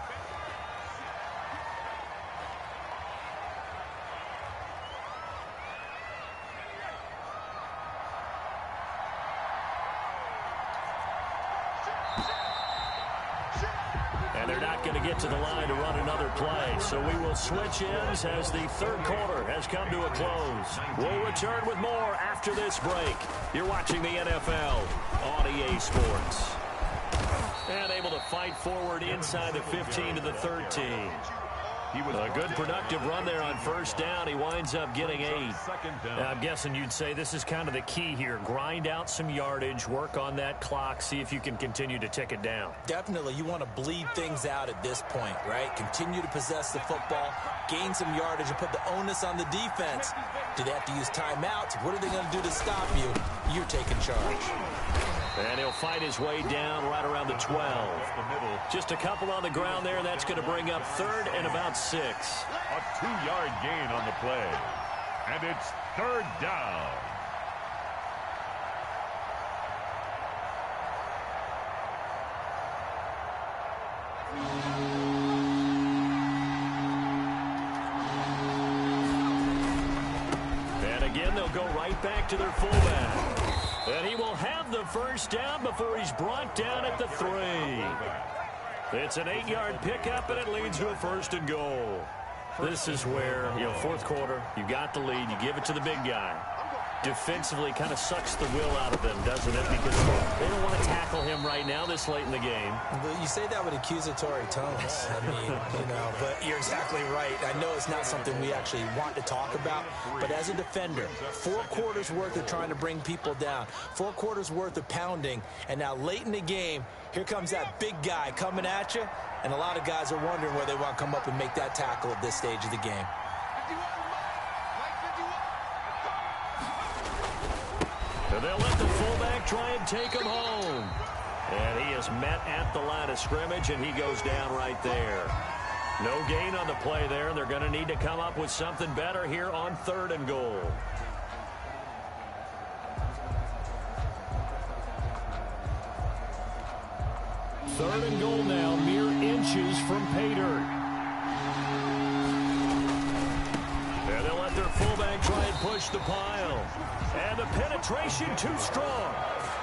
And they're not going to get to the line to run another play. So we will switch ends as the 3rd quarter has come to a close. We'll return with more after this break. You're watching the NFL on EA Sports. And able to fight forward inside the 15 to the 13. He was a good productive run there on 1st down. He winds up getting 8. Now, I'm guessing you'd say this is kind of the key here. Grind out some yardage, work on that clock, see if you can continue to tick it down. Definitely, you want to bleed things out at this point, right? Continue to possess the football, gain some yardage, and put the onus on the defense. Do they have to use timeouts? What are they going to do to stop you? You're taking charge. And he'll fight his way down right around the 12. Just a couple on the ground there, and that's going to bring up 3rd and about 6. A 2-yard gain on the play. And it's 3rd down. And again, they'll go right back to their fullback. And he will have the 1st down before he's brought down at the 3. It's an 8-yard pickup, and it leads to a 1st and goal. This is where, 4th quarter, you got the lead, you give it to the big guy. Defensively kind of sucks the will out of them, doesn't it? Because they don't want to tackle him right now this late in the game. But you say that with accusatory tones. I mean, but you're exactly right. I know it's not something we actually want to talk about, but as a defender, 4 quarters worth of trying to bring people down, 4 quarters worth of pounding, and now late in the game, here comes that big guy coming at you, and a lot of guys are wondering where they want to come up and make that tackle at this stage of the game. And they'll let the fullback try and take him home. And he is met at the line of scrimmage, and he goes down right there. No gain on the play there, and they're going to need to come up with something better here on 3rd and goal. Third and goal now, mere inches from pay dirt. And they'll let their fullback try and push the pile. And the penetration too strong.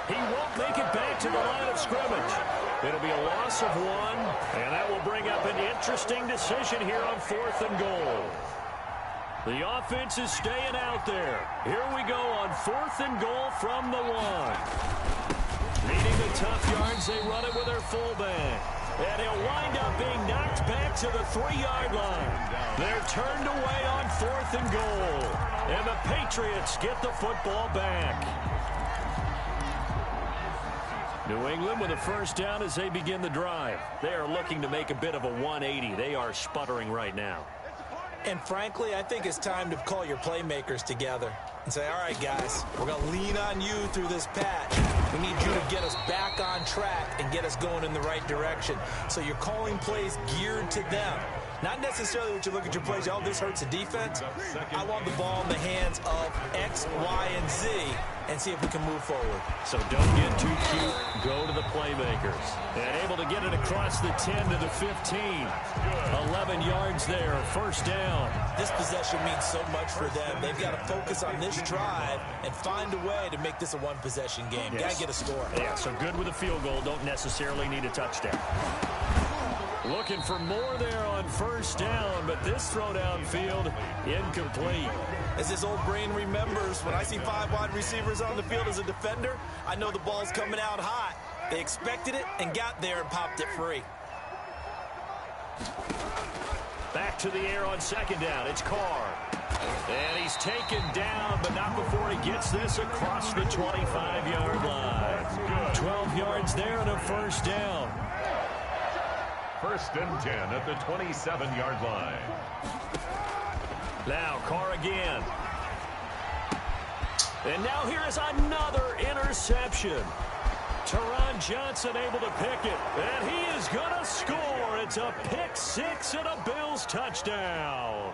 He won't make it back to the line of scrimmage. It'll be a loss of 1, and that will bring up an interesting decision here on 4th and goal. The offense is staying out there. Here we go on 4th and goal from the 1. Needing the tough yards, they run it with their fullback. And he'll wind up being knocked back to the 3-yard line. They're turned away on 4th and goal. And the Patriots get the football back. New England with a first down as they begin the drive. They are looking to make a bit of a 180. They are sputtering right now. And frankly, I think it's time to call your playmakers together and say, all right, guys, we're going to lean on you through this patch. We need you to get us back on track and get us going in the right direction. So you're calling plays geared to them. Not necessarily what you look at your plays, oh, this hurts the defense. I want the ball in the hands of X, Y, and Z and see if we can move forward. So don't get too cute. Go to the playmakers. And able to get it across the 10 to the 15. 11 yards there, first down. This possession means so much for them. They've got to focus on this drive and find a way to make this a one-possession game. Yes. Got to get a score. Yeah, so good with a field goal. Don't necessarily need a touchdown. Looking for more there on first down, but this throw downfield incomplete. As his old brain remembers, when I see 5 wide receivers on the field as a defender, I know the ball's coming out hot. They expected it and got there and popped it free. Back to the air on second down. It's Carr. And he's taken down, but not before he gets this across the 25-yard line. 12 yards there and a first down. 1st and 10 at the 27-yard line. Now Carr again. And now here is another interception. Teron Johnson able to pick it. And he is going to score. It's a pick 6 and a Bills touchdown.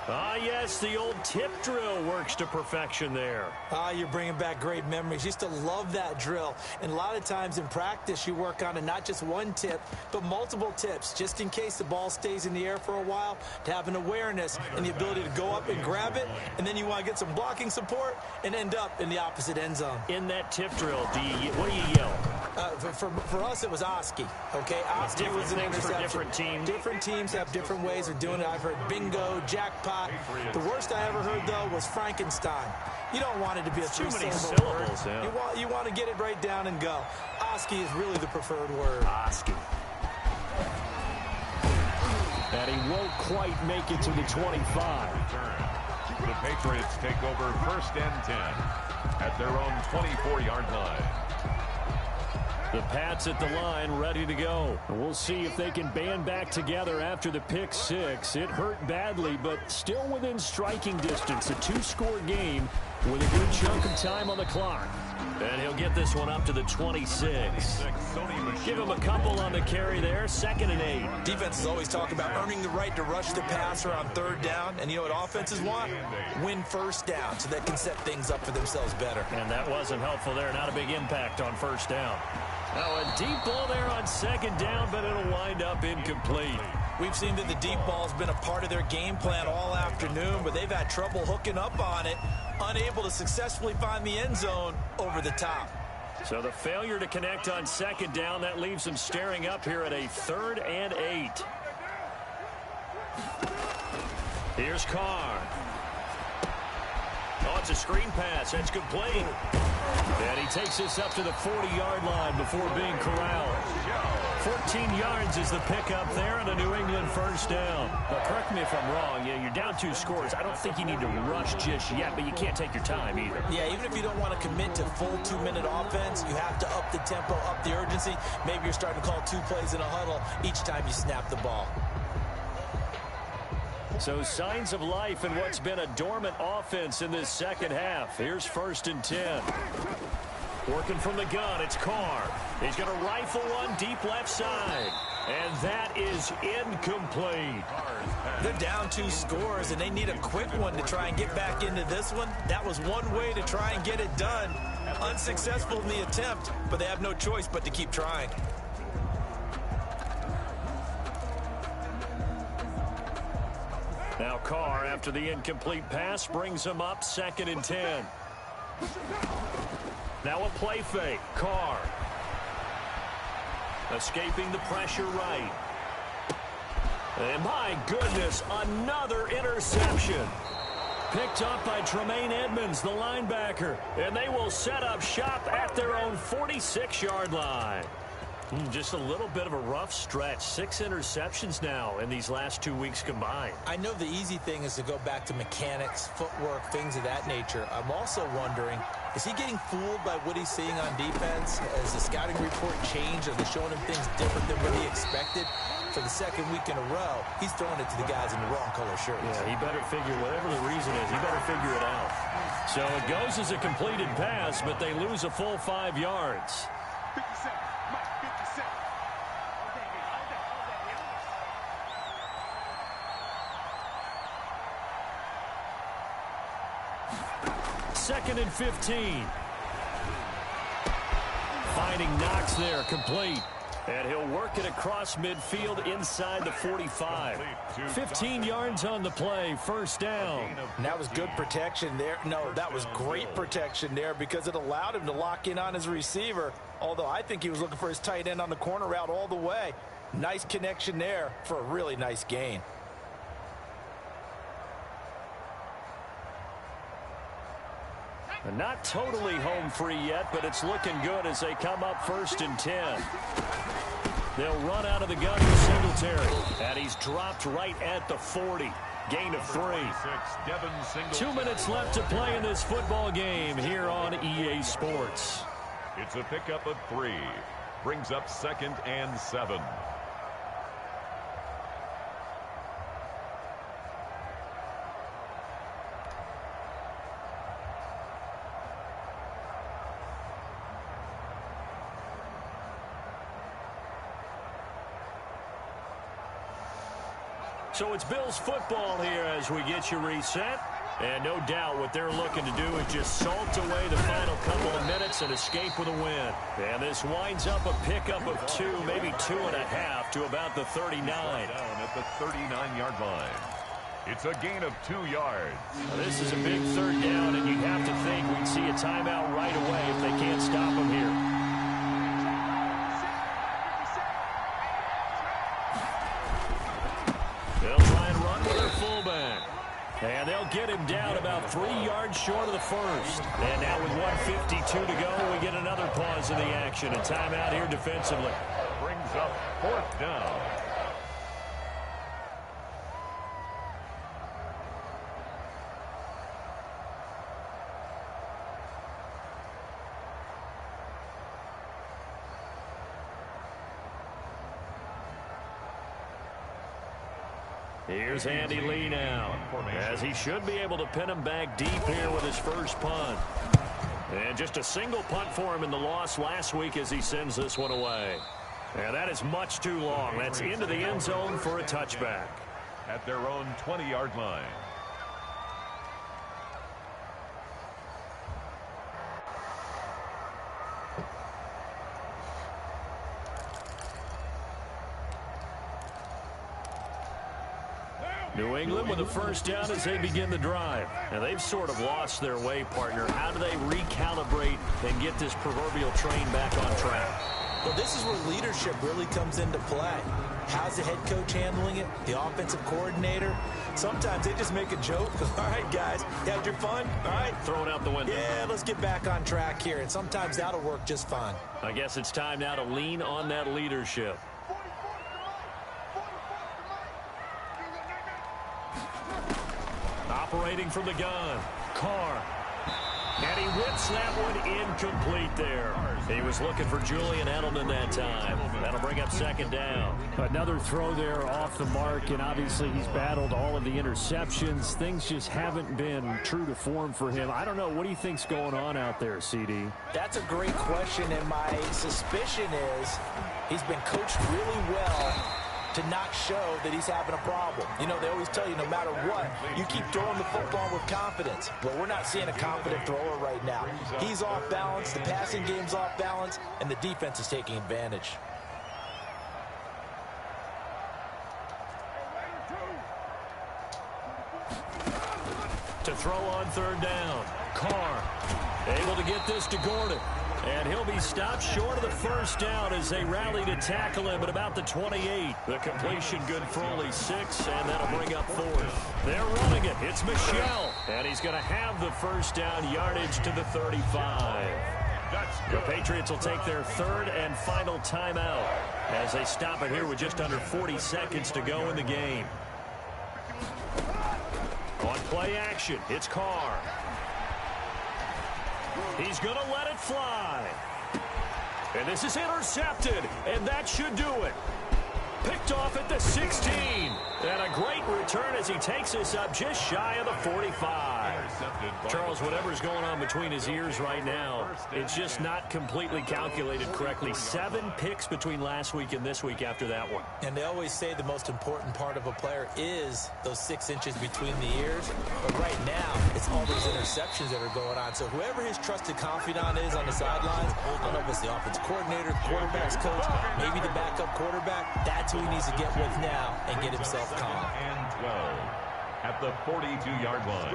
Ah, yes, the old tip drill works to perfection there. Ah, you're bringing back great memories. Used to love that drill. And a lot of times in practice, you work on it, not just one tip, but multiple tips, just in case the ball stays in the air for a while, to have an awareness and the ability to go up and grab it, and then you want to get some blocking support and end up in the opposite end zone. In that tip drill, what do you yell? For us, it was Oski. Okay, Oski was an interception. For different teams. Different teams have different ways of doing it. I've heard bingo, jackpot. The worst I ever heard, though, was Frankenstein. You don't want it to be a too many syllable word. syllables. Yeah. You want to get it right down and go. Oski is really the preferred word. Oski. And he won't quite make it to the 25. The Patriots take over 1st and 10 at their own 24-yard line. The Pats at the line, ready to go. We'll see if they can band back together after the pick 6. It hurt badly, but still within striking distance. A 2-score game with a good chunk of time on the clock. And he'll get this one up to the 26. Give him a couple on the carry there. 2nd and 8. Defenses always talk about earning the right to rush the passer on 3rd down. And you know what offenses want? Win first down so they can set things up for themselves better. And that wasn't helpful there. Not a big impact on first down. Oh, a deep ball there on 2nd down, but it'll wind up incomplete. We've seen that the deep ball's been a part of their game plan all afternoon, but they've had trouble hooking up on it, unable to successfully find the end zone over the top. So the failure to connect on 2nd down, that leaves them staring up here at a 3rd and 8. Here's Carr. Oh, it's a screen pass. That's complete. And he takes this up to the 40-yard line before being corralled. 14 yards is the pickup there and a New England first down. But correct me if I'm wrong. You're down 2 scores. I don't think you need to rush just yet, but you can't take your time either. Yeah, even if you don't want to commit to full 2-minute offense, you have to up the tempo, up the urgency. Maybe you're starting to call 2 plays in a huddle each time you snap the ball. So signs of life in what's been a dormant offense in this second half. Here's 1st and 10. Working from the gun, it's Carr. He's going to rifle one deep left side. And that is incomplete. They're down 2 scores, and they need a quick one to try and get back into this one. That was one way to try and get it done. Unsuccessful in the attempt, but they have no choice but to keep trying. Now Carr, after the incomplete pass, brings him up 2nd and 10. Now a play fake. Carr. Escaping the pressure right. And my goodness, another interception. Picked up by Tremaine Edmonds, the linebacker. And they will set up shop at their own 46-yard line. Just a little bit of a rough stretch. 6 interceptions now in these last 2 weeks combined. I know the easy thing is to go back to mechanics, footwork, things of that nature. I'm also wondering, is he getting fooled by what he's seeing on defense? Has the scouting report changed? Are they showing him things different than what he expected? For the second week in a row, he's throwing it to the guys in the wrong color shirts. Yeah, he better figure, whatever the reason is, he better figure it out. So it goes as a completed pass, but they lose a full 5 yards. 57, Mike, 57. Second and 15. Finding Knox there, complete. And he'll work it across midfield inside the 45. 15 yards on the play, first down. And that was good protection there. No, that was great protection there because it allowed him to lock in on his receiver. Although I think he was looking for his tight end on the corner route all the way. Nice connection there for a really nice gain. And not totally home free yet, but it's looking good as they come up first and 10. They'll run out of the gun with Singletary. And he's dropped right at the 40. Gain of 3. 2 minutes left to play in this football game here on EA Sports. It's a pickup of 3. Brings up 2nd and 7. So it's Bills football here as we get you reset. And no doubt what they're looking to do is just salt away the final couple of minutes and escape with a win. And this winds up a pickup of 2, maybe 2.5 to about the 39. Down at the 39-yard line. It's a gain of 2 yards. Now, this is a big third down, and you'd have to think we'd see a timeout right away if they can't stop them here. And they'll get him down about 3 yards short of the first. And now with 1:52 to go, we get another pause in the action. A timeout here defensively. Brings up 4th down. Here's Andy Lee now, as he should be able to pin him back deep here with his first punt. And just a single punt for him in the loss last week as he sends this one away. And that is much too long. That's into the end zone for a touchback. At their own 20-yard line. New England with a first down as they begin the drive. And they've sort of lost their way, partner. How do they recalibrate and get this proverbial train back on track? Well, this is where leadership really comes into play. How's the head coach handling it? The offensive coordinator? Sometimes they just make a joke. All right, guys, you had your fun? All right. Throw it out the window. Yeah, let's get back on track here. And sometimes that'll work just fine. I guess it's time now to lean on that leadership. Operating from the gun, Carr. And he whips that one incomplete there. He was looking for Julian Edelman that time. That'll bring up second down. Another throw there off the mark, and obviously he's battled all of the interceptions. Things just haven't been true to form for him. I don't know. What do you think's going on out there, CD? That's a great question, and my suspicion is he's been coached really well to not show that he's having a problem. You know, they always tell you no matter what, you keep throwing the football with confidence. Well, we're not seeing a confident thrower right now. He's off balance, the passing game's off balance, and the defense is taking advantage. To throw on third down, Carr. Able to get this to Gordon. And he'll be stopped short of the first down as they rally to tackle him at about the 28. The completion good for only 6, and that'll bring up 4th. They're running it. It's Michel. And he's going to have the first down yardage to the 35. The Patriots will take their 3rd and final timeout as they stop it here with just under 40 seconds to go in the game. On play action, it's Carr. He's going to let it fly. And this is intercepted, and that should do it. Picked off at the 16. And a great return as he takes this up just shy of the 45. Charles, whatever's going on between his ears right now, it's just not completely calculated correctly. 7 picks between last week and this week after that one. And they always say the most important part of a player is those 6 inches between the ears. But right now, it's all those interceptions that are going on. So whoever his trusted confidant is on the sidelines, I don't know if it's the offense coordinator, quarterback's coach, maybe the backup quarterback, that's who he needs to get with now and get himself calm. And 12 at the 42-yard line.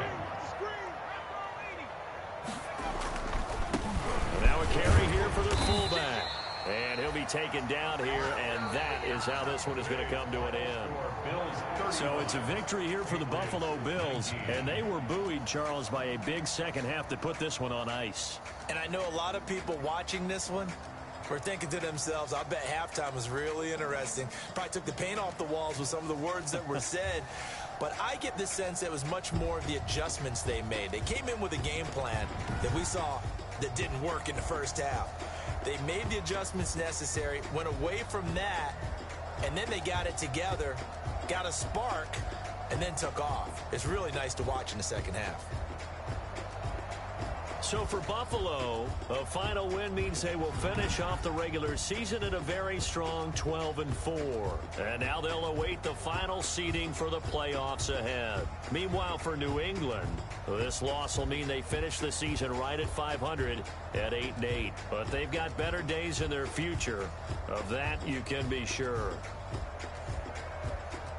Now a carry here for the fullback. And he'll be taken down here, and that is how this one is going to come to an end. So it's a victory here for the Buffalo Bills, and they were buoyed, Charles, by a big second half to put this one on ice. And I know a lot of people watching this one were thinking to themselves, I bet halftime was really interesting. Probably took the paint off the walls with some of the words that were said. But I get the sense it was much more of the adjustments they made. They came in with a game plan that we saw that didn't work in the first half. They made the adjustments necessary, went away from that, and then they got it together, got a spark, and then took off. It's really nice to watch in the second half. So for Buffalo, a final win means they will finish off the regular season at a very strong 12-4. And now they'll await the final seeding for the playoffs ahead. Meanwhile, for New England, this loss will mean they finish the season right at 500 at 8-8. But they've got better days in their future. Of that, you can be sure.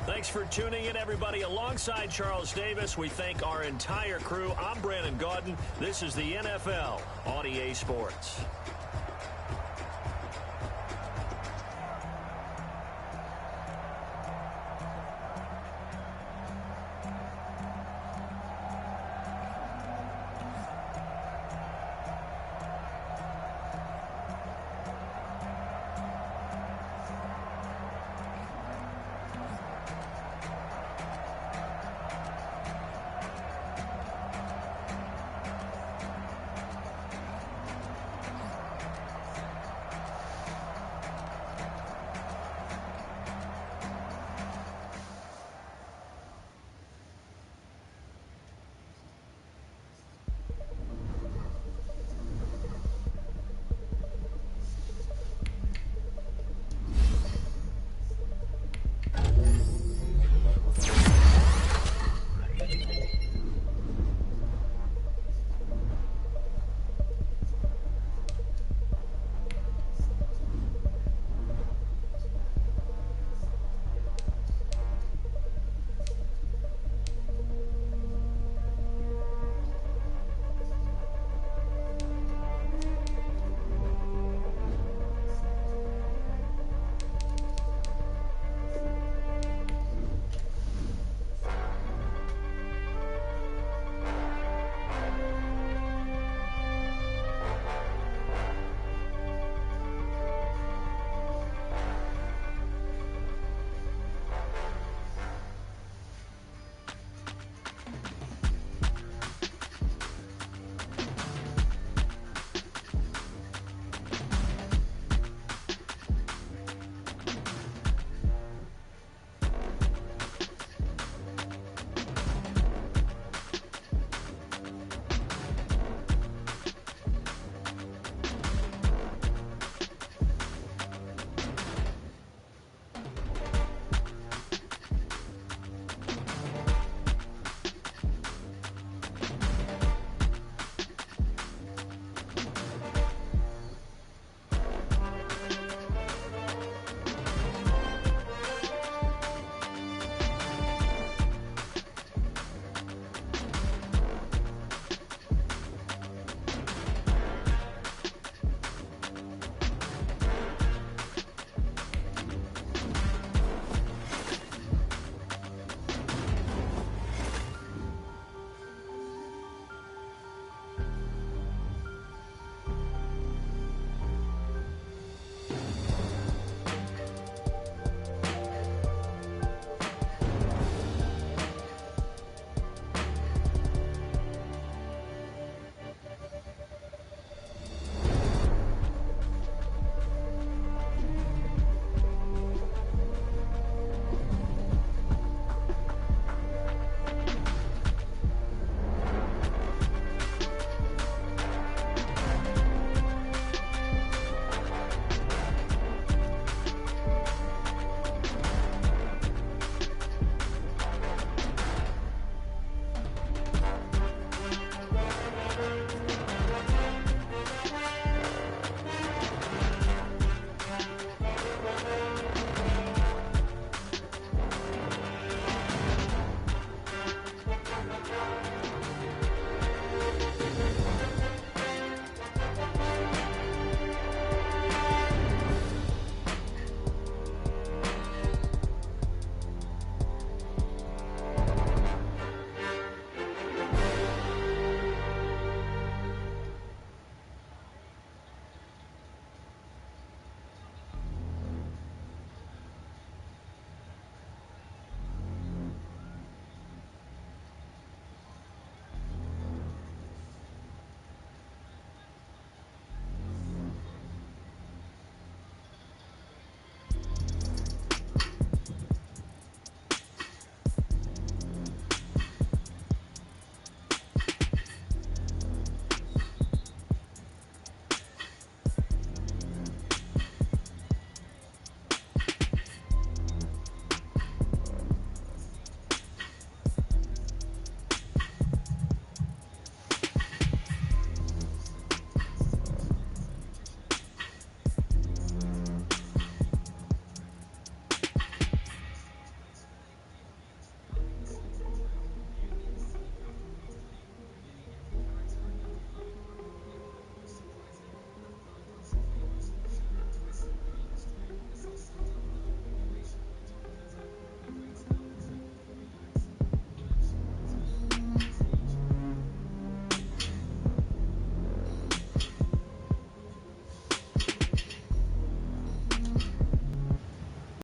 Thanks for tuning in, everybody. Alongside Charles Davis, we thank our entire crew. I'm Brandon Gaudin. This is the NFL on EA Sports.